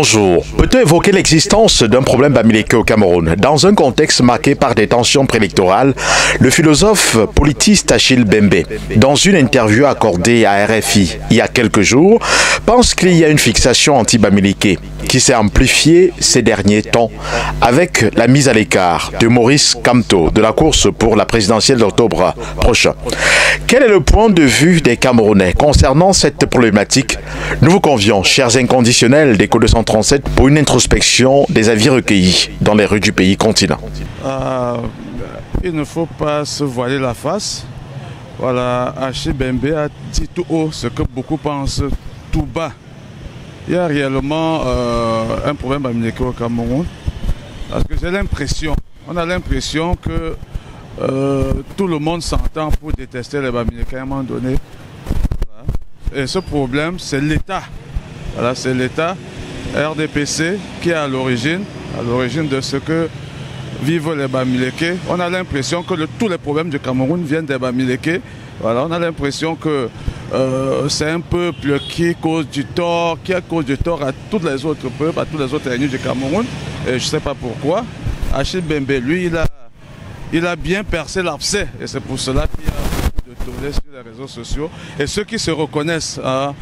Bonjour. Peut-on évoquer l'existence d'un problème bamileke au Cameroun? Dans un contexte marqué par des tensions préélectorales, le philosophe politiste Achille Bembe, dans une interview accordée à RFI il y a quelques jours, pense qu'il y a une fixation anti-bamileke qui s'est amplifiée ces derniers temps avec la mise à l'écart de Maurice Kamto de la course pour la présidentielle d'octobre prochain. Quel est le point de vue des Camerounais concernant cette problématique? Nous vous convions, chers inconditionnels d'Écho 237, pour une introspection des avis recueillis dans les rues du pays continent. Il ne faut pas se voiler la face. Voilà, Achille Bembe a dit tout haut ce que beaucoup pensent tout bas. Il y a réellement un problème bamileke au Cameroun. Parce que j'ai l'impression, on a l'impression que tout le monde s'entend pour détester les bamileke à un moment donné. Voilà. Et ce problème, c'est l'État. Voilà, c'est l'État, RDPC, qui est à l'origine de ce que vivent les bamileke. On a l'impression que tous les problèmes du Cameroun viennent des bamileke. Voilà, on a l'impression que c'est un peuple qui cause du tort, à tous les autres peuples, à tous les autres ethnies du Cameroun. Et je ne sais pas pourquoi. Achille Bembe, lui, il a bien percé l'abcès. Et c'est pour cela qu'il y a beaucoup de tollés sur les réseaux sociaux. Et ceux qui se reconnaissent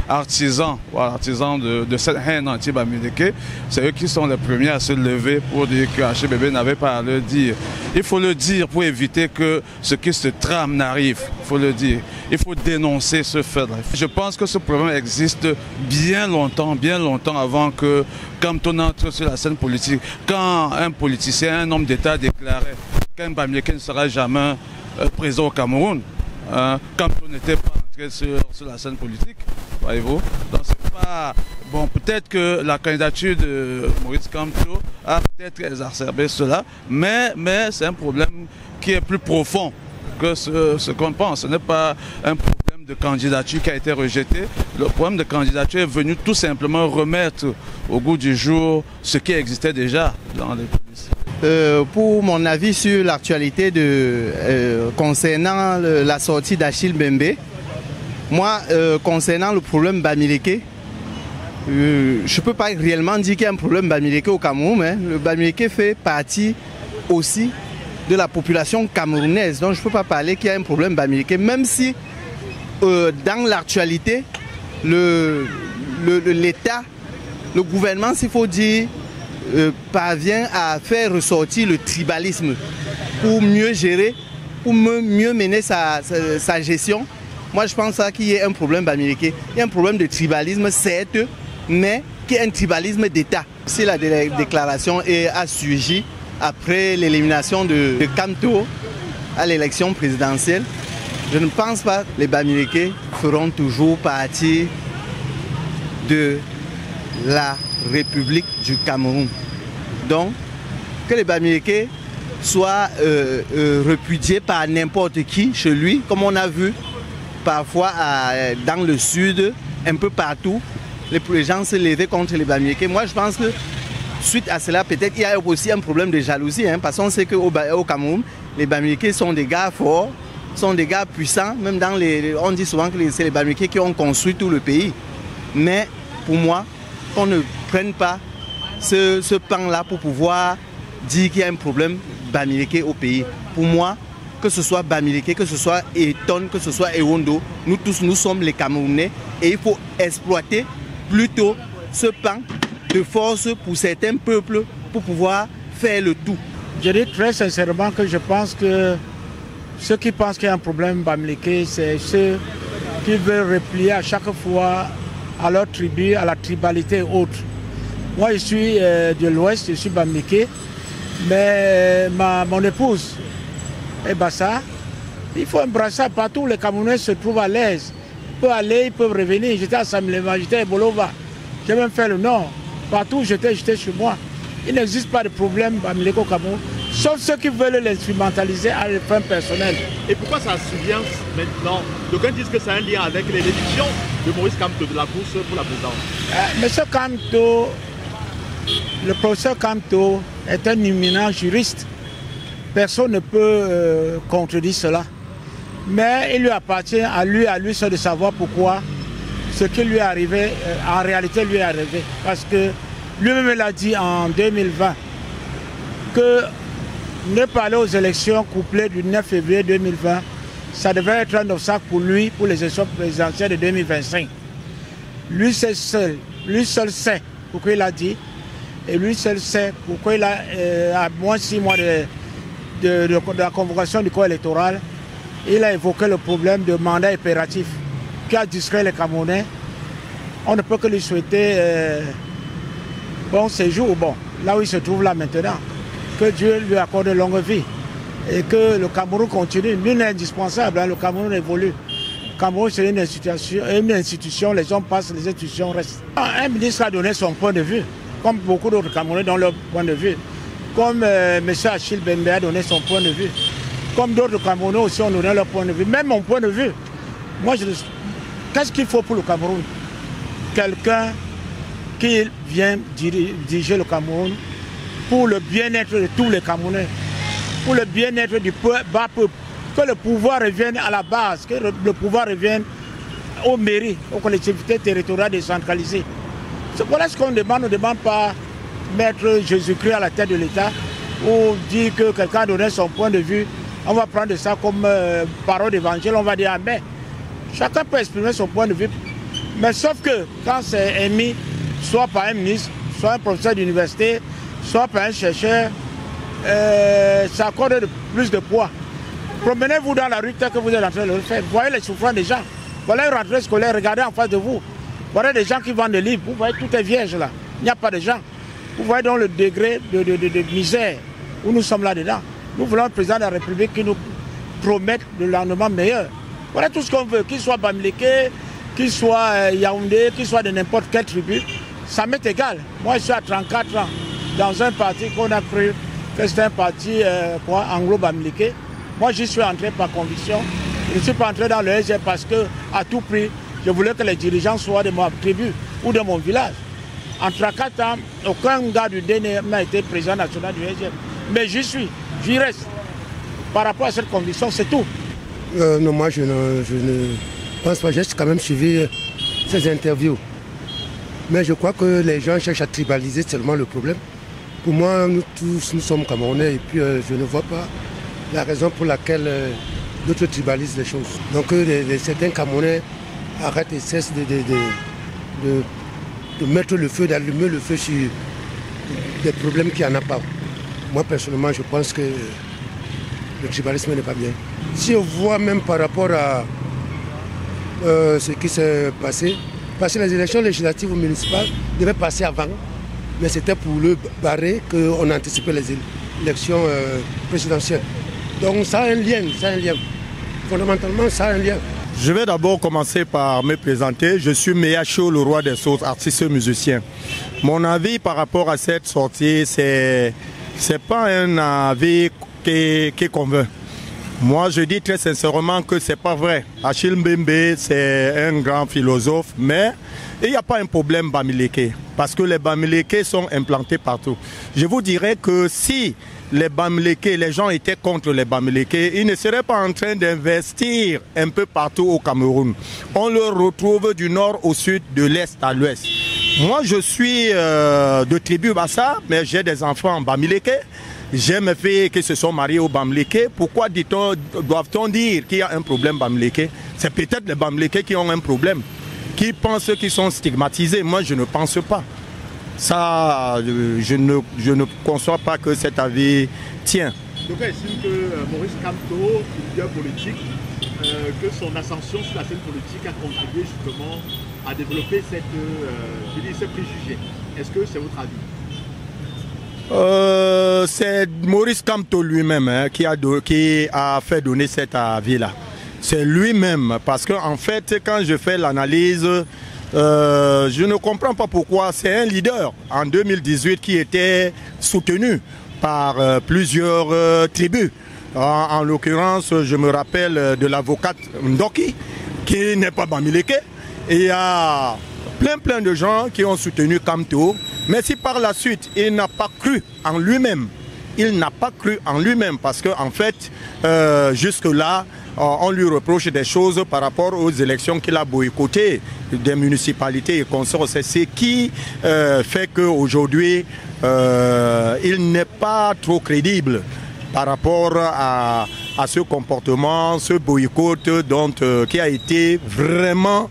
artisans, voilà, artisans de cette haine anti-bamileke, c'est eux qui sont les premiers à se lever pour dire que Achille Bembe n'avait pas à le dire. Il faut le dire pour éviter que ce qui se trame n'arrive. Il faut le dire. Il faut dénoncer ce fait-là. Je pense que ce problème existe bien longtemps avant que Kamto n'entre sur la scène politique. Quand un politicien, un homme d'État déclarait qu'un bamileke ne sera jamais présent au Cameroun, Kamto n'était pas entré sur la scène politique, voyez-vous. Donc c'est pas... Bon, peut-être que la candidature de Maurice Kamto a peut-être exacerbé cela, mais c'est un problème qui est plus profond que ce qu'on pense. Ce n'est pas un problème de candidature qui a été rejeté. Le problème de candidature est venu tout simplement remettre au goût du jour ce qui existait déjà dans les polices. Pour mon avis sur l'actualité concernant la sortie d'Achille Bembe, moi, concernant le problème bamileke, je ne peux pas réellement dire qu'il y a un problème bamileke au Cameroun, mais le bamileke fait partie aussi de la population camerounaise. Donc je ne peux pas parler qu'il y a un problème bamileke, même si dans l'actualité, l'État, le gouvernement, s'il faut dire, parvient à faire ressortir le tribalisme pour mieux gérer, pour mieux mener sa gestion. Moi je pense qu'il y a un problème bamileke. Il y a un problème de tribalisme, certes, mais qui est un tribalisme d'État. Si la déclaration a surgi après l'élimination de Kamto à l'élection présidentielle, je ne pense pas que les bamileke feront toujours partie de la République du Cameroun. Donc, que les bamileke soient repudiés par n'importe qui chez lui, comme on a vu parfois dans le sud, un peu partout, les gens se levaient contre les bamileke. Moi, je pense que suite à cela, peut-être il y a aussi un problème de jalousie, parce qu'on sait qu'au Cameroun, les bamileke sont des gars forts, sont des gars puissants. Même on dit souvent que c'est les bamileke qui ont construit tout le pays. Mais pour moi, qu'on ne prenne pas ce pan-là pour pouvoir dire qu'il y a un problème bamileke au pays. Pour moi, que ce soit bamileke, que ce soit Eton, que ce soit Ewondo, nous tous, nous sommes les Camerounais et il faut exploiter plutôt ce pan de force pour certains peuples pour pouvoir faire le tout. Je dis très sincèrement que je pense que ceux qui pensent qu'il y a un problème bamileke, c'est ceux qui veulent replier à chaque fois à leur tribu, à la tribalité et autres. Moi je suis de l'Ouest, je suis bamileke, mais mon épouse est Bassa. Il faut embrasser ça partout, les Camerounais se trouvent à l'aise. Ils peuvent aller, ils peuvent revenir. J'étais à Samleva, j'étais à Bolova, j'ai même fait le nord. Partout où j'étais chez moi. Il n'existe pas de problème bamileke au Cameroun, sauf ceux qui veulent l'instrumentaliser à des fins personnelles. Et pourquoi ça survient maintenant? D'aucuns disent que c'est un lien avec l'élection de Maurice Kamto de la course pour la présidence. Monsieur Kamto, le professeur Kamto est un éminent juriste. Personne ne peut contredire cela. Mais il lui appartient à lui seul de savoir pourquoi ce qui lui est arrivé, en réalité lui est arrivé. Parce que Lui-même l'a dit en 2020 que ne pas aller aux élections couplées du 9 février 2020, ça devait être un obstacle pour lui, pour les élections présidentielles de 2025. Lui seul sait pourquoi il a dit, et lui seul sait pourquoi il a, à moins de 6 mois de la convocation du corps électoral, il a évoqué le problème de mandat impératif qui a distrait les Camerounais. On ne peut que lui souhaiter bon séjour, bon, là où il se trouve là maintenant. Que Dieu lui accorde une longue vie et que le Cameroun continue. Nul n'est indispensable, hein, le Cameroun évolue. Le Cameroun, c'est une institution, les hommes passent, les institutions restent. Un ministre a donné son point de vue, comme beaucoup d'autres Camerounais donnent leur point de vue. Comme M. Achille Bembe a donné son point de vue. Comme d'autres Camerounais aussi ont donné leur point de vue. Même mon point de vue. Moi, qu'est-ce qu'il faut pour le Cameroun? Quelqu'un qui vient diriger le Cameroun pour le bien-être de tous les Camerounais, pour le bien-être du bas peuple, que le pouvoir revienne à la base, que le pouvoir revienne aux mairies, aux collectivités territoriales décentralisées. Voilà ce qu'on demande. On ne demande pas mettre Jésus-Christ à la tête de l'État ou dire que quelqu'un a donné son point de vue. On va prendre ça comme parole d'évangile, on va dire amen. Chacun peut exprimer son point de vue, mais sauf que quand c'est émis, soit par un ministre, soit un professeur d'université, soit par un chercheur, ça accorde plus de poids. Promenez-vous dans la rue tel que vous êtes en train de le faire. Voyez les souffrances des gens. Voilà une rentrée scolaire, regardez en face de vous. Voilà des gens qui vendent des livres. Vous voyez, tout est vierge là. Il n'y a pas de gens. Vous voyez donc le degré de misère où nous sommes là-dedans. Nous voulons un président de la République qui nous promette le lendemain meilleur. Voilà tout ce qu'on veut, qu'il soit Bamileke, qu'il soit Yaoundé, qu'il soit de n'importe quelle tribu. Ça m'est égal. Moi, je suis à 34 ans dans un parti qu'on a cru que c'était un parti anglo-bamileke. Moi, j'y suis entré par conviction. Je ne suis pas entré dans le SG parce que, à tout prix, je voulais que les dirigeants soient de ma tribu ou de mon village. En 34 ans, aucun gars du DNR n'a été président national du SG. Mais j'y reste. Par rapport à cette conviction, c'est tout. Non, moi, je ne pense pas. J'ai quand même suivi ces interviews. Mais je crois que les gens cherchent à tribaliser seulement le problème. Pour moi, nous tous, nous sommes Camerounais et puis je ne vois pas la raison pour laquelle d'autres tribalisent les choses. Donc certains Camerounais arrêtent et cessent de mettre le feu, d'allumer le feu sur des problèmes qu'il n'y en a pas. Moi, personnellement, je pense que le tribalisme n'est pas bien. Si on voit même par rapport à ce qui s'est passé, parce que les élections législatives ou municipales devaient passer avant, mais c'était pour le barrer qu'on anticipait les élections présidentielles. Donc ça a un lien, Fondamentalement, ça a un lien. Je vais d'abord commencer par me présenter. Je suis Meyacho, le roi des sauces, artiste musicien. Mon avis par rapport à cette sortie, c'est pas un avis qui convainc. Moi, je dis très sincèrement que c'est pas vrai. Achille Mbembe, c'est un grand philosophe, mais il n'y a pas un problème Bamileke, parce que les Bamileke sont implantés partout. Je vous dirais que si les Bamileke, les gens étaient contre les Bamileke, ils ne seraient pas en train d'investir un peu partout au Cameroun. On le retrouve du nord au sud, de l'est à l'ouest. Moi, je suis de tribu Bassa, mais j'ai des enfants en Bamileke. J'ai mes filles qui se sont mariées au Bamileke. Pourquoi doit-on dire qu'il y a un problème Bamileke? C'est peut-être les Bamileke qui ont un problème, qui pensent qu'ils sont stigmatisés. Moi, je ne pense pas. Ça, je ne conçois pas que cet avis tient. Donc, il estime que Maurice Kamto, leader politique, que son ascension sur la scène politique a contribué justement à développer ces préjugés. Est-ce que c'est votre avis? C'est Maurice Kamto lui-même qui a fait donner cet avis-là. C'est lui-même, parce qu'en fait, quand je fais l'analyse, je ne comprends pas pourquoi. C'est un leader en 2018 qui était soutenu par plusieurs tribus. En l'occurrence, je me rappelle de l'avocate Ndoki, qui n'est pas Bamileke. Et il y a plein de gens qui ont soutenu Kamto. Mais si par la suite, il n'a pas cru en lui-même, parce qu'en fait, jusque-là, on lui reproche des choses par rapport aux élections qu'il a boycottées. des municipalités et consorts. C'est ce qui fait qu'aujourd'hui, il n'est pas trop crédible par rapport à ce comportement, ce boycott qui a été vraiment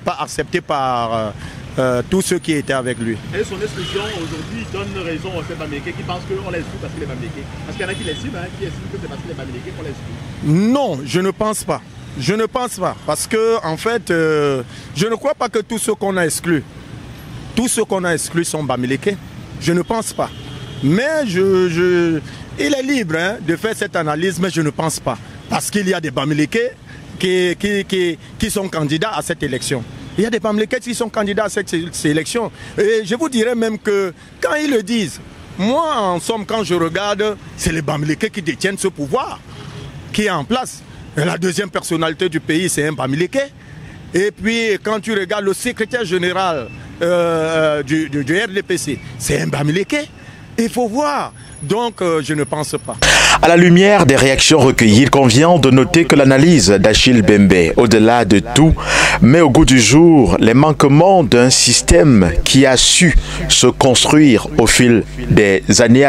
pas accepté par tous ceux qui étaient avec lui. Et son exclusion aujourd'hui donne raison aux Bamileke qui pensent qu'on l'exclut parce qu'il est Bamileke. Parce qu'il y en a qui l'excluent, qui estiment que c'est parce qu'il est Bamileke qu'on l'exclut. Non, je ne pense pas. Je ne pense pas. Parce que, en fait, je ne crois pas que tous ceux qu'on a exclus sont Bamileke. Je ne pense pas. Mais il est libre de faire cette analyse, mais je ne pense pas. Parce qu'il y a des Bamileke qui sont candidats à cette élection. Il y a des Bamileke qui sont candidats à cette élection. Et je vous dirais même que quand ils le disent, moi, en somme, quand je regarde, c'est les Bamileke qui détiennent ce pouvoir qui est en place. Et la deuxième personnalité du pays, c'est un Bamileke. Et puis, quand tu regardes le secrétaire général du RDPC, c'est un Bamileke. Il faut voir. Donc, je ne pense pas. À la lumière des réactions recueillies, il convient de noter que l'analyse d'Achille Bembe, au-delà de tout, met au goût du jour les manquements d'un système qui a su se construire au fil des années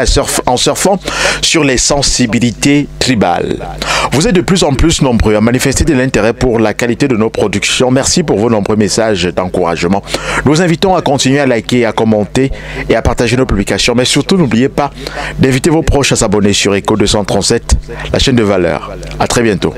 en surfant sur les sensibilités tribales. Vous êtes de plus en plus nombreux à manifester de l'intérêt pour la qualité de nos productions. Merci pour vos nombreux messages d'encouragement. Nous invitons à continuer à liker, à commenter et à partager nos publications. Mais surtout, n'oubliez pas d'inviter vos proches à s'abonner sur Echo 237, la chaîne de valeur. À très bientôt.